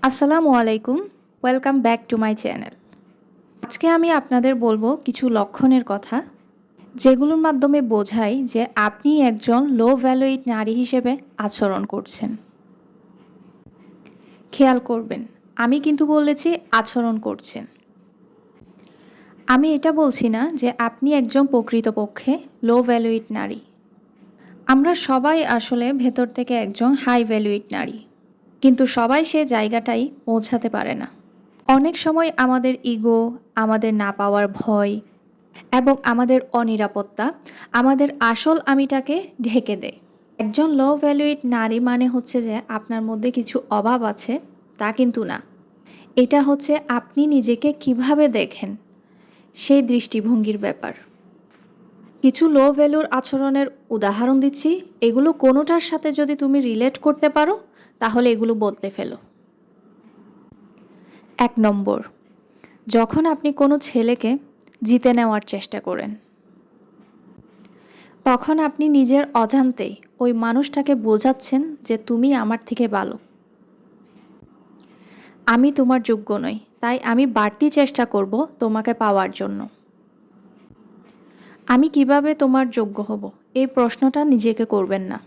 আসসালামু আলাইকুম। Welcome back to my channel. আজকে আমি আপনাদের বলবো কিছু লক্ষণের কথা, যেগুলোর মাধ্যমে বোঝায় যে আপনি একজন লো ভ্যালুড নারী হিসেবে আচরণ করছেন। খেয়াল করবেন, আমি কিন্তু বলেছি আচরণ করছেন। আমি এটা বলছি না যে আপনি একজন প্রকৃতপক্ষে লো ভ্যালুড নারী। আমরা সবাই আসলে ভেতর থেকে একজন হাই ভ্যালুড নারী, কিন্তু সবাই সে জায়গাটাই পৌঁছাতে পারে না। অনেক সময় আমাদের ইগো, আমাদের না পাওয়ার ভয় এবং আমাদের অনিরাপত্তা আমাদের আসল আমিটাকে ঢেকে দেয়। একজন লো ভ্যালুড নারী মানে হচ্ছে যে আপনার মধ্যে কিছু অভাব আছে, তা কিন্তু না। এটা হচ্ছে আপনি নিজেকে কিভাবে দেখেন সেই দৃষ্টিভঙ্গির ব্যাপার। কিছু লো ভ্যালুর আচরণের উদাহরণ দিচ্ছি, এগুলো কোনোটার সাথে যদি তুমি রিলেট করতে পারো তাহলে এগুলো বদলে ফেলো। ১ নম্বর, যখন আপনি কোনো ছেলেকে জিতে নেওয়ার চেষ্টা করেন, তখন আপনি নিজের অজান্তেই ওই মানুষটাকে বোঝাচ্ছেন যে তুমি আমার থেকে ভালো, আমি তোমার যোগ্য নই, তাই আমি বাড়তি চেষ্টা করব তোমাকে পাওয়ার জন্য। আমি কিভাবে তোমার যোগ্য হব, এই প্রশ্নটা নিজেকে করবেন না,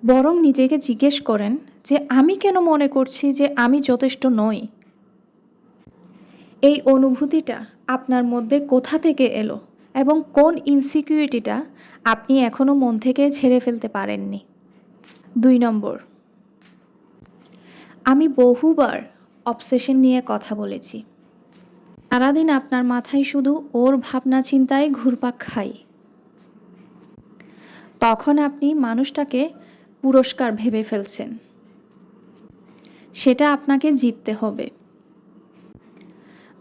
বরং নিজেকে জিজ্ঞেস করেন যে আমি কেন মনে করছি যে আমি যথেষ্ট নই। এই অনুভূতিটা আপনার মধ্যে কোথা থেকে এলো এবং কোন ইনসিকিউরিটিটা আপনি এখনও মন থেকে ঝেড়ে ফেলতে পারেননি। ২ নম্বর, আমি বহুবার অবসেশন নিয়ে কথা বলেছি। সারাদিন আপনার মাথায় শুধু ওর ভাবনা চিন্তায় ঘুরপাক খায়। তখন আপনি মানুষটাকে পুরস্কার ভেবে ফেলছেন, সেটা আপনাকে জিততে হবে।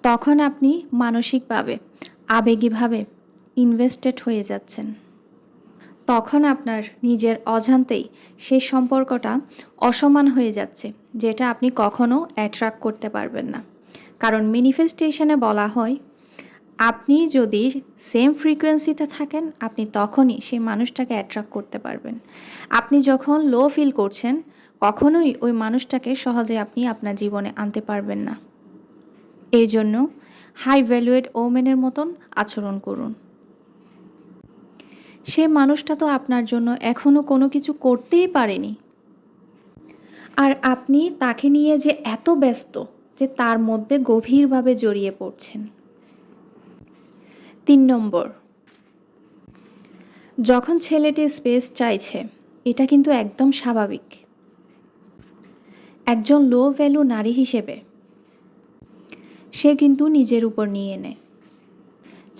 তখন আপনি মানসিকভাবে, আবেগীভাবে ইনভেস্টেড হয়ে যাচ্ছেন। তখন আপনার নিজের অজান্তেই সেই সম্পর্কটা অসমান হয়ে যাচ্ছে, যেটা আপনি কখনো অ্যাট্রাক্ট করতে পারবেন না। কারণ ম্যানিফেস্টেশনে বলা হয়, আপনি যদি সেম ফ্রিকোয়েন্সিতে থাকেন আপনি তখনই সেই মানুষটাকে অ্যাট্রাক্ট করতে পারবেন। আপনি যখন লো ফিল করছেন কখনোই ওই মানুষটাকে সহজে আপনি আপনার জীবনে আনতে পারবেন না। এই জন্য হাই ভ্যালুয়েড ওমেনের মতন আচরণ করুন। সে মানুষটা তো আপনার জন্য এখনও কোনো কিছু করতেই পারেনি, আর আপনি তাকে নিয়ে যে এত ব্যস্ত যে তার মধ্যে গভীরভাবে জড়িয়ে পড়ছেন। ৩ নম্বর, যখন ছেলেটি স্পেস চাইছে, এটা কিন্তু একদম স্বাভাবিক। একজন লো ভ্যালু নারী হিসেবে সে কিন্তু নিজের উপর নিয়ে নেয়,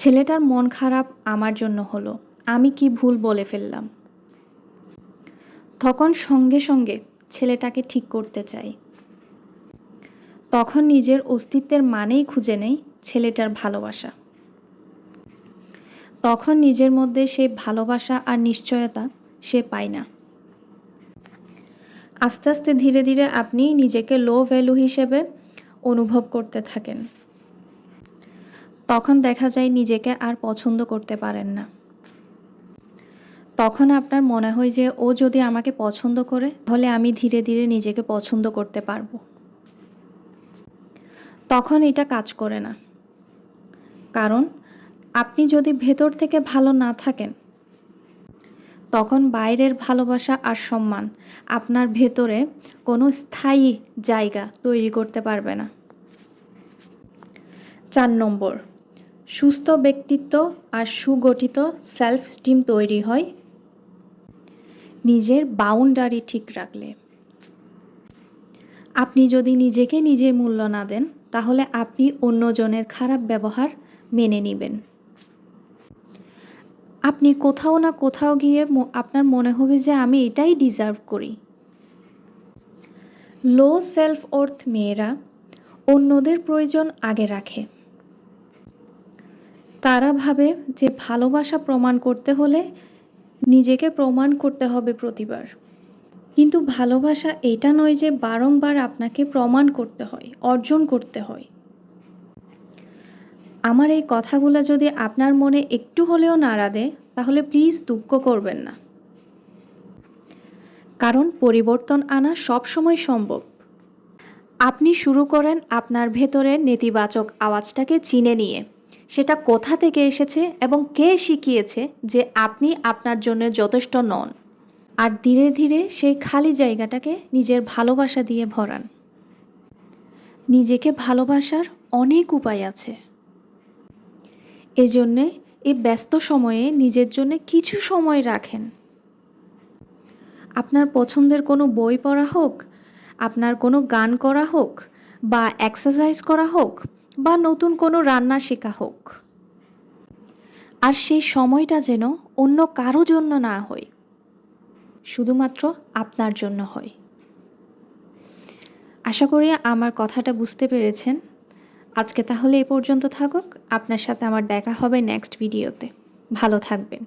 ছেলেটার মন খারাপ আমার জন্য হলো, আমি কি ভুল বলে ফেললাম। তখন সঙ্গে সঙ্গে ছেলেটাকে ঠিক করতে চাই। তখন নিজের অস্তিত্বের মানেই খুঁজে নেই ছেলেটার ভালোবাসা। তখন নিজের মধ্যে সেই ভালোবাসা আর নিশ্চয়তা সে পায় না। আস্তে আস্তে ধীরে ধীরে আপনি নিজেকে লো ভ্যালু হিসেবে অনুভব করতে থাকেন। তখন দেখা যায় নিজেকে আর পছন্দ করতে পারেন না। তখন আপনার মনে হয় যে ও যদি আমাকে পছন্দ করে তাহলে আমি ধীরে ধীরে নিজেকে পছন্দ করতে পারবো। তখন এটা কাজ করে না, কারণ আপনি যদি ভেতর থেকে ভালো না থাকেন তখন বাইরের ভালোবাসা আর সম্মান আপনার ভেতরে কোনো স্থায়ী জায়গা তৈরি করতে পারবে না। ৪ নম্বর, সুস্থ ব্যক্তিত্ব আর সুগঠিত সেলফ স্টিম তৈরি হয় নিজের বাউন্ডারি ঠিক রাখলে। আপনি যদি নিজেকে নিজে মূল্য না দেন তাহলে আপনি অন্যজনের খারাপ ব্যবহার মেনে নেবেন। আপনি কোথাও না কোথাও গিয়ে আপনার মনে হবে যে আমি এটাই ডিজার্ভ করি। লো সেলফ ওর্থ মেয়েরা অন্যদের প্রয়োজন আগে রাখে। তারা ভাবে যে ভালোবাসা প্রমাণ করতে হলে নিজেকে প্রমাণ করতে হবে প্রতিবার। কিন্তু ভালোবাসা এটা নয় যে বারংবার আপনাকে প্রমাণ করতে হয়, অর্জন করতে হয়। আমার এই কথাগুলো যদি আপনার মনে একটু হলেও নাড়া দেয় তাহলে প্লিজ দুঃখ করবেন না, কারণ পরিবর্তন আনা সবসময় সম্ভব। আপনি শুরু করেন আপনার ভেতরের নেতিবাচক আওয়াজটাকে চিনে নিয়ে। সেটা কোথা থেকে এসেছে এবং কে শিখিয়েছে যে আপনি আপনার জন্য যথেষ্ট নন। আর ধীরে ধীরে সেই খালি জায়গাটাকে নিজের ভালোবাসা দিয়ে ভরান। নিজেকে ভালোবাসার অনেক উপায় আছে। এজন্যে এই ব্যস্ত সময়ে নিজের জন্য কিছু সময় রাখেন। আপনার পছন্দের কোনো বই পড়া হোক, আপনার কোনো গান করা হোক, বা এক্সারসাইজ করা হোক, বা নতুন কোনো রান্না শেখা হোক। আর সেই সময়টা যেন অন্য কারো জন্য না হয়, শুধুমাত্র আপনার জন্য হয়। আশা করি আমার কথাটা বুঝতে পেরেছেন। আজকে তাহলে এ পর্যন্ত থাকুক। আপনার সাথে আমার দেখা হবে নেক্সট ভিডিওতে। ভালো থাকবেন।